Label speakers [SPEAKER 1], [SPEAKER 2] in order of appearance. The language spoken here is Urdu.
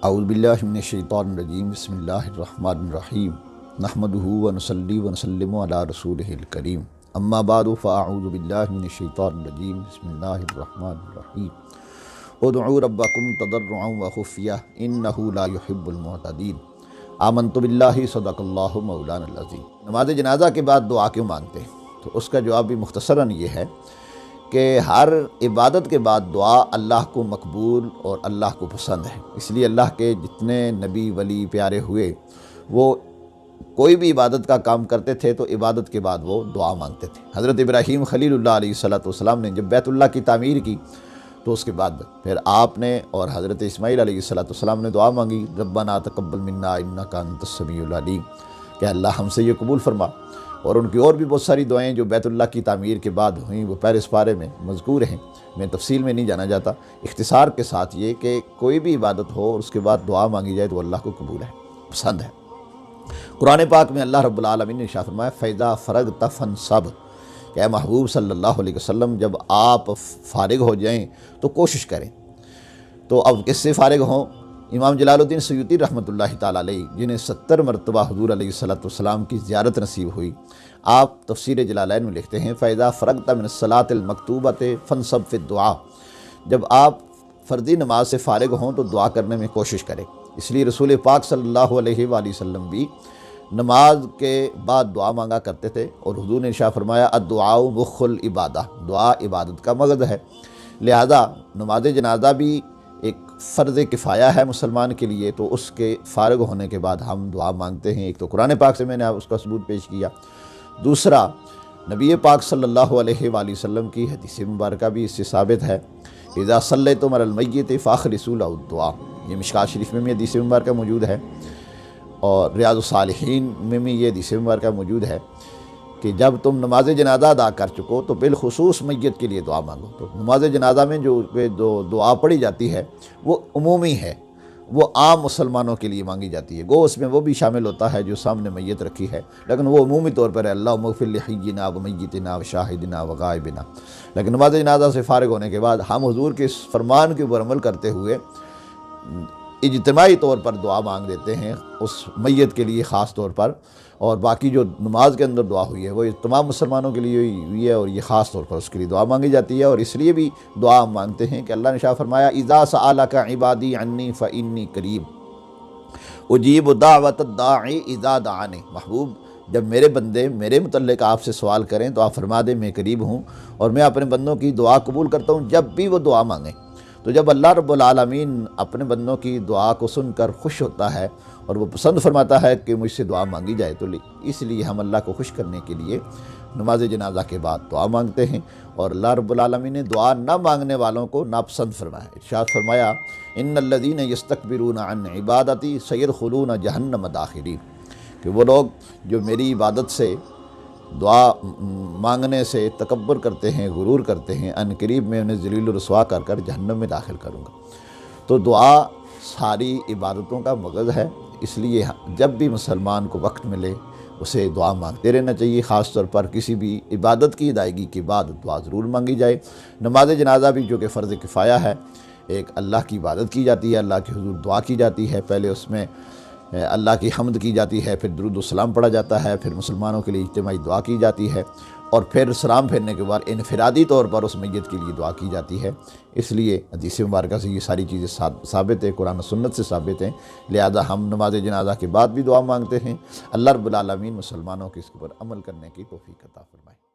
[SPEAKER 1] اعوذ باللہ من الشیطان الرجیم بسم اللہ الرحمن الرحیم نحمدہ ونصلی ونسلم علی رسولہ الکریم اما بعد فاعوذ باللہ من الشیطان الرجیم بسم اللہ الرحمن الرحیم ادعوا ربکم تضرعا وخفیہ انہ لا یحب المعتدین آمنت باللہ صدق اللہ مولانا العظیم۔ نماز جنازہ کے بعد دعا کیوں مانگتے ہیں؟ تو اس کا جواب بھی مختصراً یہ ہے کہ ہر عبادت کے بعد دعا اللہ کو مقبول اور اللہ کو پسند ہے، اس لیے اللہ کے جتنے نبی ولی پیارے ہوئے وہ کوئی بھی عبادت کا کام کرتے تھے تو عبادت کے بعد وہ دعا مانگتے تھے۔ حضرت ابراہیم خلیل اللہ علیہ السلام نے جب بیت اللہ کی تعمیر کی تو اس کے بعد پھر آپ نے اور حضرت اسماعیل علیہ السلام نے دعا مانگی، ربنا تقبل منا انک انت السمیع العلیم، کہ اللہ ہم سے یہ قبول فرما۔ اور ان کی اور بھی بہت ساری دعائیں جو بیت اللہ کی تعمیر کے بعد ہوئیں وہ پہلے اس بارے میں مذکور ہیں، میں تفصیل میں نہیں جانا چاہتا، اختصار کے ساتھ یہ کہ کوئی بھی عبادت ہو اور اس کے بعد دعا مانگی جائے تو اللہ کو قبول ہے، پسند ہے۔ قرآن پاک میں اللہ رب العالمین نے ارشاد فرمایا فَإِذَا فَرَغْتَ فَانْصَبْ، کہ اے محبوب صلی اللہ علیہ وسلم جب آپ فارغ ہو جائیں تو کوشش کریں۔ تو اب کس سے فارغ ہوں؟ امام جلال الدین سیوطی رحمۃ اللہ تعالیٰ علیہ جنہیں 70 مرتبہ حضور علیہ السلام کی زیارت نصیب ہوئی، آپ تفسیر جلالین میں لکھتے ہیں فَإِذَا فَرَغْتَ مِنَ الصَّلَاةِ الْمَكْتُوبَةِ فَانْصَبْ فِي الدُّعَاء، جب آپ فرضی نماز سے فارغ ہوں تو دعا کرنے میں کوشش کریں۔ اس لیے رسول پاک صلی اللہ علیہ وآلہ وسلم بھی نماز کے بعد دعا مانگا کرتے تھے، اور حضور نے ارشاد فرمایا الدعاء مخ العبادہ، دعا عبادت کا مغز ہے۔ لہذا نماز جنازہ بھی ایک فرض کفایہ ہے مسلمان کے لیے، تو اس کے فارغ ہونے کے بعد ہم دعا مانگتے ہیں۔ ایک تو قرآن پاک سے میں نے اس کا ثبوت پیش کیا، دوسرا نبی پاک صلی اللہ علیہ وآلہ وسلم کی حدیث مبارکہ بھی اس سے ثابت ہے، اذا صلیتم علی المیت فاخلصوا له الدعاء، یہ مشکوٰۃ شریف میں بھی حدیث مبارکہ موجود ہے، اور ریاض الصالحین میں بھی یہ حدیث مبارکہ موجود ہے کہ جب تم نماز جنازہ ادا کر چکو تو بالخصوص میت کے لیے دعا مانگو۔ تو نماز جنازہ میں جو دعا پڑھی جاتی ہے وہ عمومی ہے، وہ عام مسلمانوں کے لیے مانگی جاتی ہے، گو اس میں وہ بھی شامل ہوتا ہے جو سامنے میت رکھی ہے، لیکن وہ عمومی طور پر ہے اللہم اغفر لحینا و میتنا و شاہدنا و غائبنا۔ لیکن نماز جنازہ سے فارغ ہونے کے بعد ہم حضور کے اس فرمان کے اوپر عمل کرتے ہوئے اجتماعی طور پر دعا مانگ دیتے ہیں اس میت کے لیے خاص طور پر، اور باقی جو نماز کے اندر دعا ہوئی ہے وہ تمام مسلمانوں کے لیے ہوئی ہے، اور یہ خاص طور پر اس کے لیے دعا مانگی جاتی ہے۔ اور اس لیے بھی دعا ہم مانگتے ہیں کہ اللہ نے ارشاد فرمایا اذا سألک عبادی عنی فانی قریب اجیب دعوت الداعی اذا دعانی، محبوب جب میرے بندے میرے متعلق آپ سے سوال کریں تو آپ فرما دیں میں قریب ہوں اور میں اپنے بندوں کی دعا قبول کرتا ہوں جب بھی وہ دعا مانگیں۔ تو جب اللہ رب العالمین اپنے بندوں کی دعا کو سن کر خوش ہوتا ہے اور وہ پسند فرماتا ہے کہ مجھ سے دعا مانگی جائے، تو اس لیے ہم اللہ کو خوش کرنے کے لیے نماز جنازہ کے بعد دعا مانگتے ہیں، اور اللہ رب العالمین نے دعا نہ مانگنے والوں کو ناپسند فرمایا۔ ارشاد فرمایا ان الذین یستکبرون عن عبادتی سیدخلون جہنم داخرین، کہ وہ لوگ جو میری عبادت سے دعا مانگنے سے تکبر کرتے ہیں، غرور کرتے ہیں، ان قریب میں انہیں ذلیل و رسوا کر کر جہنم میں داخل کروں گا۔ تو دعا ساری عبادتوں کا مغز ہے، اس لیے جب بھی مسلمان کو وقت ملے اسے دعا مانگتے رہنا چاہیے، خاص طور پر کسی بھی عبادت کی ادائیگی کے بعد دعا ضرور مانگی جائے۔ نماز جنازہ بھی جو کہ فرض کفایہ ہے، ایک اللہ کی عبادت کی جاتی ہے، اللہ کے حضور دعا کی جاتی ہے، پہلے اس میں اللہ کی حمد کی جاتی ہے، پھر درود و سلام پڑھا جاتا ہے، پھر مسلمانوں کے لیے اجتماعی دعا کی جاتی ہے، اور پھر سلام پھیرنے کے بعد انفرادی طور پر اس میت کے لیے دعا کی جاتی ہے۔ اس لیے حدیث مبارکہ سے یہ ساری چیزیں ثابت ہیں، قرآن و سنت سے ثابت ہیں، لہذا ہم نماز جنازہ کے بعد بھی دعا مانگتے ہیں۔ اللہ رب العالمین مسلمانوں کے اس پر عمل کرنے کی توفیق عطا فرمائے۔